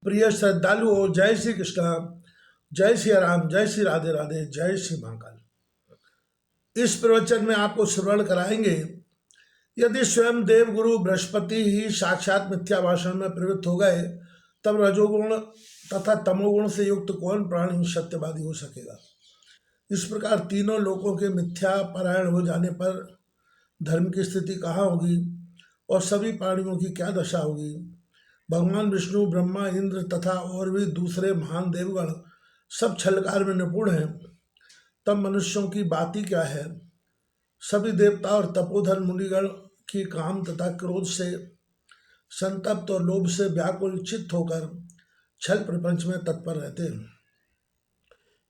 प्रिय श्रद्धालु हो, जय श्री कृष्ण, जय श्री राम, जय श्री राधे राधे, जय श्री महाकाल। इस प्रवचन में आपको श्रवण कराएंगे, यदि स्वयं देव गुरु बृहस्पति ही साक्षात मिथ्या भाषण में प्रवृत्त हो गए, तब रजोगुण तथा तमोगुण से युक्त कौन प्राणी सत्यवादी हो सकेगा। इस प्रकार तीनों लोकों के मिथ्या परायण हो जाने पर धर्म की स्थिति कहाँ होगी और सभी प्राणियों की क्या दशा होगी। भगवान विष्णु, ब्रह्मा, इंद्र तथा और भी दूसरे महान देवगण सब छलकार में निपुण हैं, तब मनुष्यों की बात ही क्या है। सभी देवता और तपोधन मुनिगण की काम तथा क्रोध से संतप्त और लोभ से व्याकुल चित्त होकर छल प्रपंच में तत्पर रहते हैं।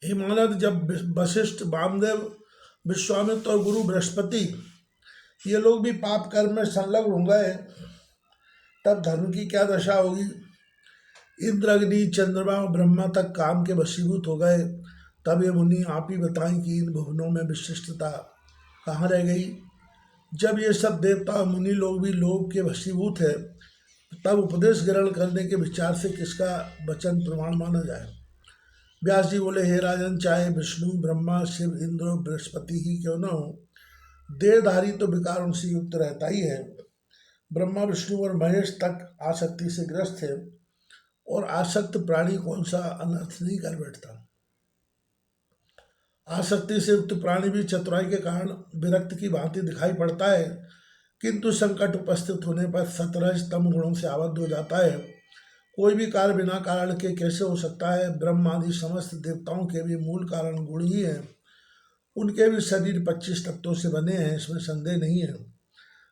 हिमालय जब वशिष्ठ, वामदेव, विश्वामित्र और गुरु बृहस्पति ये लोग भी पाप कर्म में संलग्न हो गए, तब धर्म की क्या दशा होगी। इंद्र, अग्नि, चंद्रमा और ब्रह्मा तक काम के वशीभूत हो गए, तब ये मुनि आप ही बताएं कि इन भुवनों में विशिष्टता कहाँ रह गई। जब ये सब देवता और मुनि लोग भी लोभ के वशीभूत है, तब उपदेश ग्रहण करने के विचार से किसका वचन प्रमाण माना जाए। व्यास जी बोले, हे राजन, चाहे विष्णु, ब्रह्मा, शिव, इंद्र और बृहस्पति ही क्यों न हो, देहधारी तो विकार उनसे युक्त रहता ही है। ब्रह्मा, विष्णु और महेश तक आसक्ति से ग्रस्त है, और आसक्त प्राणी कौन सा अनर्थ नहीं कर बैठता। आसक्ति से युक्त प्राणी भी चतुराई के कारण विरक्त की भांति दिखाई पड़ता है, किंतु संकट उपस्थित होने पर सतरज तम गुणों से आबद्ध हो जाता है। कोई भी कार्य बिना कारण के कैसे हो सकता है। ब्रह्म आदि समस्त देवताओं के भी मूल कारण गुण ही है। उनके भी शरीर 25 तत्वों से बने हैं, इसमें संदेह नहीं है।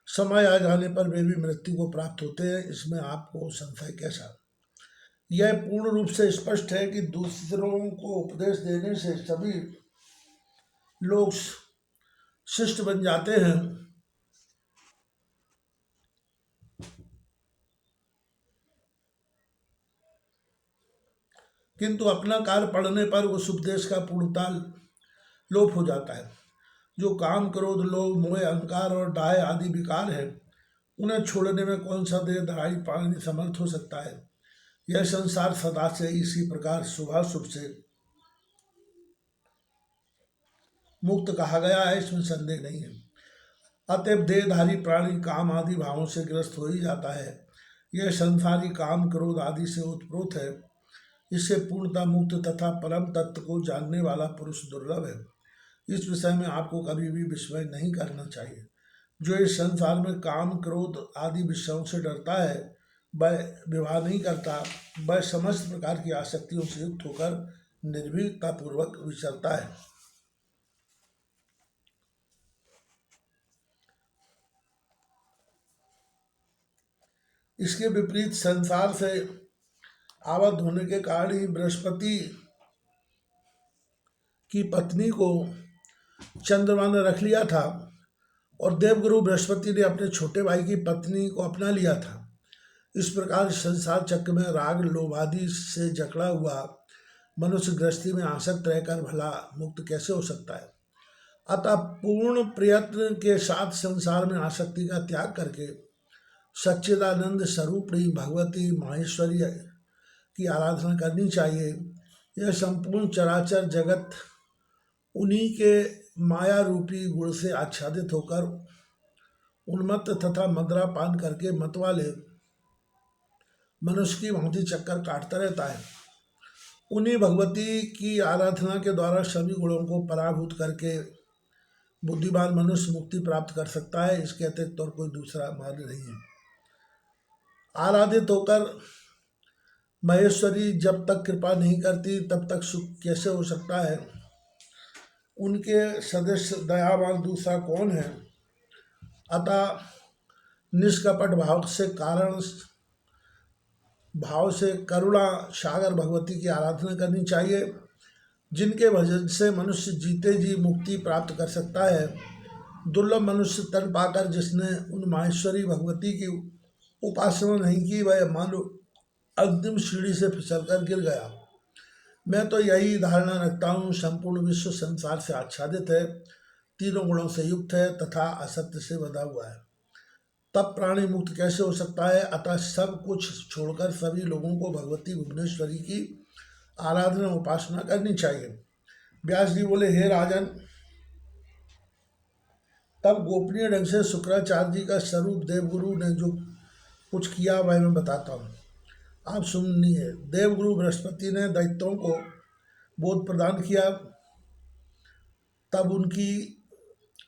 समय आ जाने पर वे भी मृत्यु को प्राप्त होते हैं, इसमें आपको संशय कैसा। यह पूर्ण रूप से स्पष्ट है कि दूसरों को उपदेश देने से सभी लोग शिष्ट बन जाते हैं, किंतु अपना कार्य पढ़ने पर उस उपदेश का पूर्णता लोप हो जाता है। जो काम, क्रोध, लोभ, मोह, अहंकार और डाय आदि विकार है, उन्हें छोड़ने में कौन सा देहधारी प्राणी समर्थ हो सकता है। यह संसार सदा से इसी प्रकार शुभाशुभ से मुक्त कहा गया है, इसमें संदेह नहीं है। अतएव देहधारी प्राणी काम आदि भावों से ग्रस्त हो ही जाता है। यह संसारी काम, क्रोध आदि से उत्प्रोत है। इससे पूर्णता मुक्त तथा परम तत्व को जानने वाला पुरुष दुर्लभ है। इस विषय में आपको कभी भी विस्मय नहीं करना चाहिए। जो इस संसार में काम, क्रोध आदि विषयों से डरता है, वह विवाह नहीं करता, वह समस्त प्रकार की आसक्तियों से युक्त होकर निर्भीकता पूर्वक विचरता है। इसके विपरीत संसार से आबद्ध होने के कारण ही बृहस्पति की पत्नी को चंद्रमा ने रख लिया था, और देवगुरु बृहस्पति ने अपने छोटे भाई की पत्नी को अपना लिया था। इस प्रकार संसार चक्र में राग, लोभ आदि से जकड़ा हुआ मनुष्य गृहस्थी में आसक्त रहकर भला मुक्त कैसे हो सकता है। अतः पूर्ण प्रयत्न के साथ संसार में आसक्ति का त्याग करके सच्चिदानंद स्वरूपणी भगवती माहेश्वरी की आराधना करनी चाहिए। यह संपूर्ण चराचर जगत उन्हीं के माया रूपी गुण से आच्छादित होकर उन्मत्त तथा मदिरा पान करके मत वाले मनुष्य की भांति चक्कर काटता रहता है। उन्हीं भगवती की आराधना के द्वारा सभी गुणों को पराभूत करके बुद्धिमान मनुष्य मुक्ति प्राप्त कर सकता है। इसके अतिरिक्त और कोई दूसरा मार्ग नहीं है। आराधित होकर महेश्वरी जब तक कृपा नहीं करती, तब तक सुख कैसे हो सकता है। उनके सदस्य दयावान दूसरा कौन है। अतः निष्कपट भाव से करुणा सागर भगवती की आराधना करनी चाहिए, जिनके भजन से मनुष्य जीते जी मुक्ति प्राप्त कर सकता है। दुर्लभ मनुष्य तन पाकर जिसने उन माहेश्वरी भगवती की उपासना नहीं की, वह मानो अंतिम सीढ़ी से फिसलकर गिर गया। मैं तो यही धारणा रखता हूँ, संपूर्ण विश्व संसार से आच्छादित है, तीनों गुणों से युक्त है तथा असत्य से बंधा हुआ है। तब प्राणी मुक्त कैसे हो सकता है? अतः सब कुछ छोड़कर सभी लोगों को भगवती भुवनेश्वरी की आराधना उपासना करनी चाहिए। व्यास जी बोले, हे राजन, तब गोपनीय ढंग से शुक्राचार्य जी का स्वरूप देवगुरु ने जो कुछ किया वह मैं बताता हूँ, आप सुनिए। देवगुरु बृहस्पति ने दैत्यों को बोध प्रदान किया। तब उनकी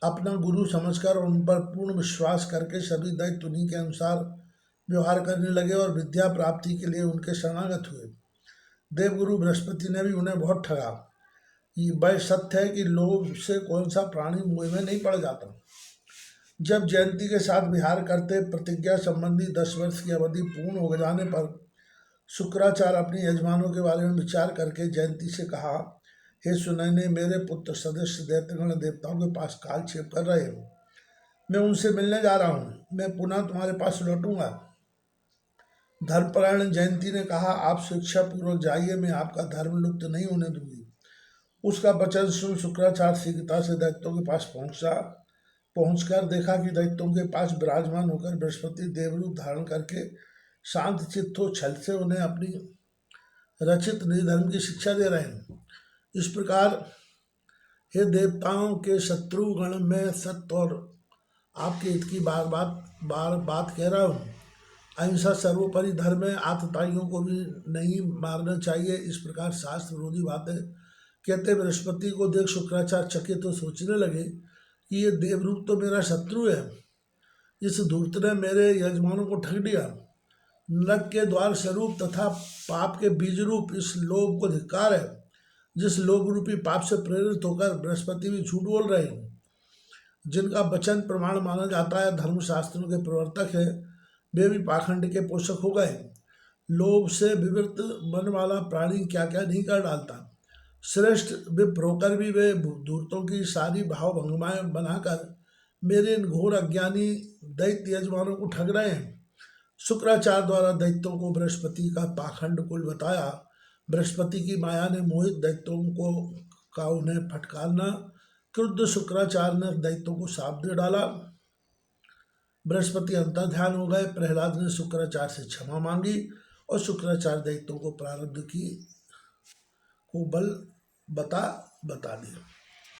अपना गुरु समझकर उन पर पूर्ण विश्वास करके सभी दैत्य उन्हीं के अनुसार व्यवहार करने लगे और विद्या प्राप्ति के लिए उनके शरणागत हुए। देवगुरु बृहस्पति ने भी उन्हें बहुत ठगा। ये वह सत्य है कि लोभ से कौन सा प्राणी मुँह में नहीं पड़ जाता। जब जयंती के साथ विहार करते प्रतिज्ञा संबंधी 10 वर्ष की अवधि पूर्ण हो जाने पर शुक्राचार्य अपने यजमानों के बारे में विचार करके जयंती से कहा, हे सुनैने, मेरे पुत्र सदस्य दैत्यगण देवताओं के पास कालक्षेप कर रहे हो, मैं उनसे मिलने जा रहा हूँ, मैं पुनः तुम्हारे पास लौटूंगा। धर्मपरायण जयंती ने कहा, आप शिक्षा पूर्वक जाइए, मैं आपका धर्म लुप्त नहीं होने दूंगी। उसका वचन सुन शुक्राचार्य शीघ्रता से दैत्यों के पास पहुंचकर देखा कि दैत्यों के पास विराजमान होकर बृहस्पति देवरूप धारण करके शांत चित्त हो छल से उन्हें अपनी रचित निधर्म की शिक्षा दे रहे हैं। इस प्रकार हे देवताओं के शत्रुगण, मैं सत्य और आपके हित की बार बात कह रहा हूँ। अहिंसा सर्वोपरि धर्म है, आतताइयों को भी नहीं मारना चाहिए। इस प्रकार शास्त्र विरोधी बातें कहते बृहस्पति को देख शुक्राचार्य चकित तो सोचने लगे कि ये देवरूप तो मेरा शत्रु है। इस धूर्त ने मेरे यजमानों को ठग दिया। नरक के द्वार स्वरूप तथा पाप के बीज रूप इस लोभ को धिक्कार है। जिस लोभ रूपी पाप से प्रेरित होकर बृहस्पति भी झूठ बोल रहे हैं, जिनका वचन प्रमाण माना जाता है, धर्मशास्त्रों के प्रवर्तक है, वे भी पाखंड के पोषक हो गए। लोभ से विवृत मन वाला प्राणी क्या क्या नहीं कर डालता। श्रेष्ठ विप्र होकर भी वे धूर्तों की सारी भाव भंगमाएं बनाकर मेरे इन घोर अज्ञानी दैत्य यजमानों को ठग रहे हैं। शुक्राचार्य द्वारा दैत्यों को बृहस्पति का पाखंड कुल बताया। बृहस्पति की माया ने मोहित दैत्यों को का उन्हें फटकारना। क्रुद्ध शुक्राचार्य ने दैत्यों को शाप दे डाला। बृहस्पति अंतर्ध्यान हो गए। प्रहलाद ने शुक्राचार्य से क्षमा मांगी और शुक्राचार्य दैत्यों को प्रारब्ध की को बल बता दिया।